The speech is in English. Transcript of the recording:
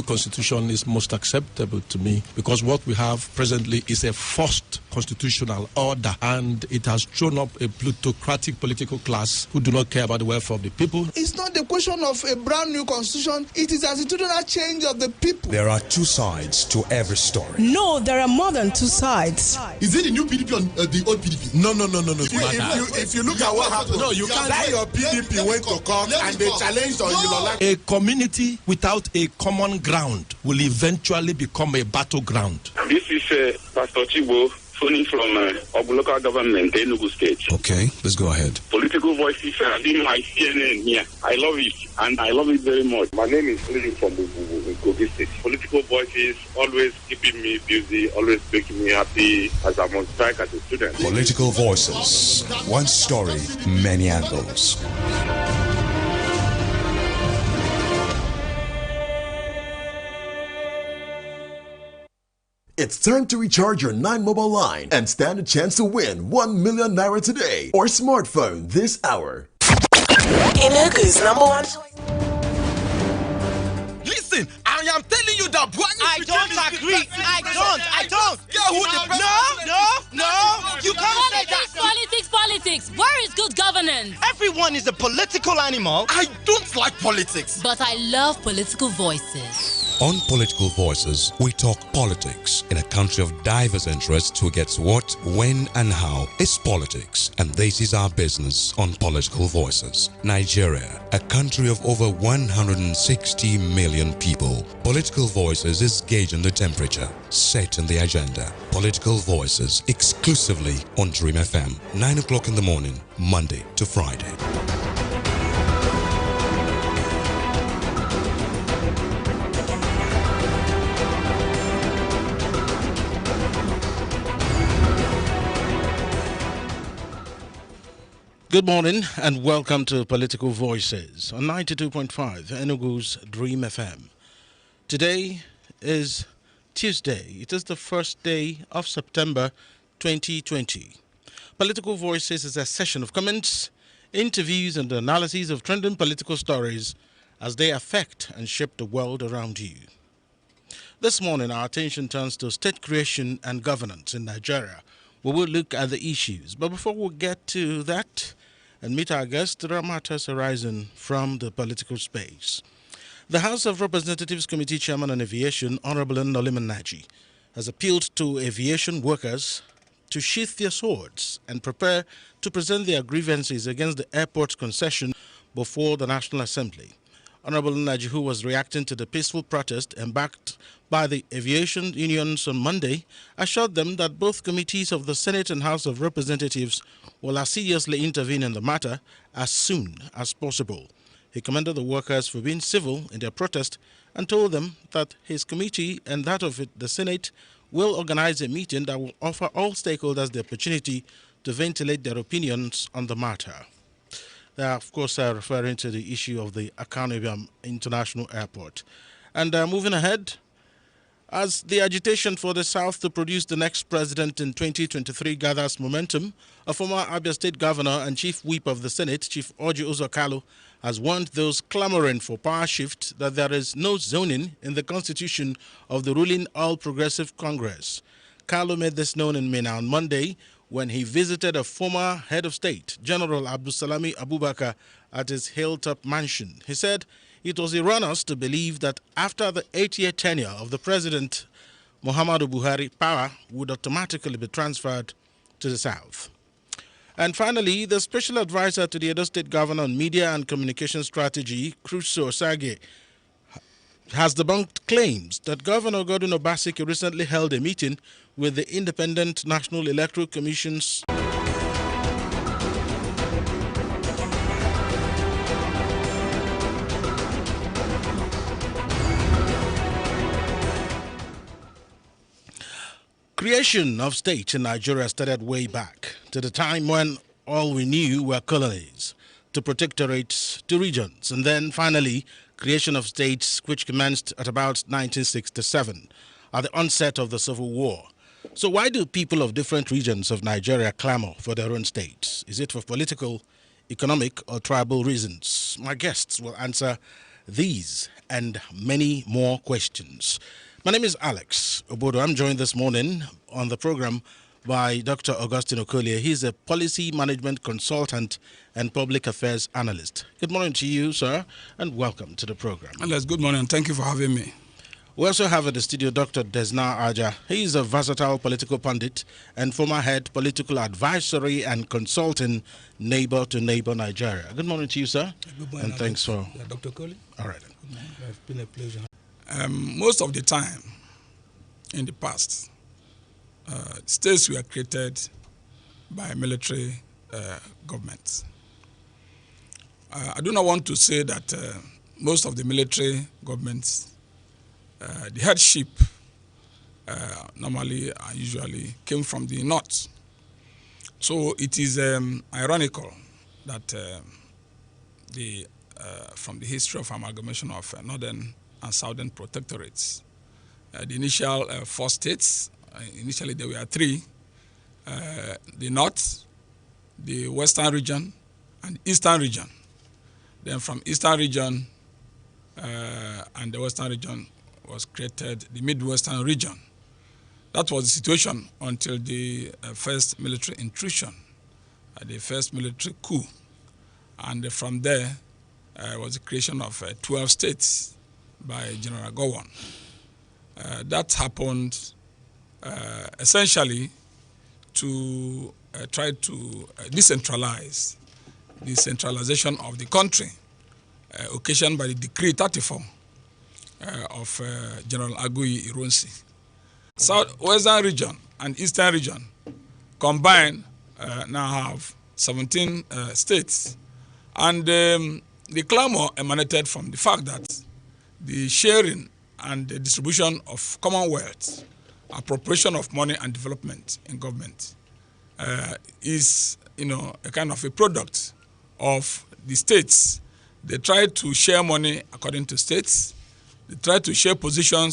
constitution is most acceptable to me, because what we have presently is a forced constitutional order, and it has thrown up a plutocratic political class who do not care about the welfare of the people. It's not the question of a brand new constitution, it is a institutional change of the people. There are two sides to every story. No, there are more than two sides. Is it the new PDP or the old PDP? No. If you look at what happened, no, you can't. That your PDP went to court and they challenged on Ilola. A community without a common ground will eventually become a battleground. This is Pastor Chibo, phoning from Obu local government, Enugu State. Okay, let's go ahead. Political voices are in my CNN here. I love it, and I love it very much. My name is Lily from Kogi State. Political voices always keeping me busy, always making me happy as I'm on strike as a student. Political voices. One story, many angles. It's time to recharge your 9 mobile line and stand a chance to win 1 million naira today or smartphone this hour. Enugu's number one. Listen, I am telling you that I don't agree. I don't. No. You can't say that. Politics. Where is good governance? Everyone is a political animal. I don't like politics. But I love political voices. On Political Voices, we talk politics. In a country of diverse interests, who gets what, when, and how is politics. And this is our business on Political Voices. Nigeria, a country of over 160 million people. Political Voices is gauging the temperature, setting the agenda. Political Voices exclusively on Dream FM, 9 o'clock in the morning, Monday to Friday. Good morning and welcome to Political Voices on 92.5 Enugu's Dream FM. Today is Tuesday. It is the first day of September 2020. Political Voices is a session of comments, interviews and analyses of trending political stories as they affect and shape the world around you. This morning our attention turns to state creation and governance in Nigeria. We will look at the issues. But before we get to that and meet our guests, there are matters arising from the political space. The House of Representatives Committee Chairman on Aviation, Honorable Noliman Naji, has appealed to aviation workers to sheath their swords and prepare to present their grievances against the airport concession before the National Assembly. Honorable Naji, who was reacting to the peaceful protest embarked by the aviation unions on Monday, assured them that both committees of the Senate and House of Representatives will assiduously intervene in the matter as soon as possible. He commended the workers for being civil in their protest and told them that his committee and that of the Senate will organize a meeting that will offer all stakeholders the opportunity to ventilate their opinions on the matter. They are, of course, referring to the issue of the Akanu Ibiam International Airport. And moving ahead, as the agitation for the South to produce the next president in 2023 gathers momentum, a former Abia State Governor and Chief Whip of the Senate, Chief Orji Uzor Kalu, has warned those clamoring for power shift that there is no zoning in the constitution of the ruling All Progressive Congress. Kalu made this known in Minna on Monday when he visited a former head of state, General Abdulsalami Abubakar, at his hilltop mansion. He said it was erroneous to believe that after the 8-year tenure of the President Muhammadu Buhari, power would automatically be transferred to the South. And finally, the special advisor to the Edo State Governor on Media and Communication Strategy, Crusoe Osage, has debunked claims that Governor Godwin Obaseki recently held a meeting with the Independent National Electoral Commission's creation of states in Nigeria started way back to the time when all we knew were colonies, to protectorates, to regions, and then finally creation of states which commenced at about 1967 at the onset of the Civil War. So why do people of different regions of Nigeria clamor for their own states? Is it for political, economic, or tribal reasons? My guests will answer these and many more questions. My name is Alex Obodo. I'm joined this morning on the program by Dr. Augustine Okolie. He's a policy management consultant and public affairs analyst. Good morning to you, sir, and welcome to the program. Alex, good morning. Thank you for having me. We also have at the studio Dr. Desna Aja. He is a versatile political pundit and former head political advisory and consulting Neighbor to Neighbor Nigeria. Good morning to you, sir. Good morning. And thanks for... Dr. Okolie. All right. Good morning. It's been a pleasure. Most of the time in the past, states were created by military governments. I do not want to say that most of the military governments, the headship normally and usually came from the north. So it is ironical that from the history of amalgamation of northern and southern protectorates, the initial 4 states, initially there were 3, the north, the western region, and eastern region. Then from eastern region and the western region was created the Midwestern region. That was the situation until the first military intrusion, the first military coup. And from there was the creation of 12 states by General Gowon. That happened essentially to try to decentralize the centralization of the country, occasioned by the Decree 34 of General Aguiyi Ironsi. Southwestern region and eastern region combined now have 17 states. And the clamor emanated from the fact that the sharing and the distribution of commonwealth, appropriation of money and development in government is, a kind of a product of the states. They try to share money according to states. They try to share positions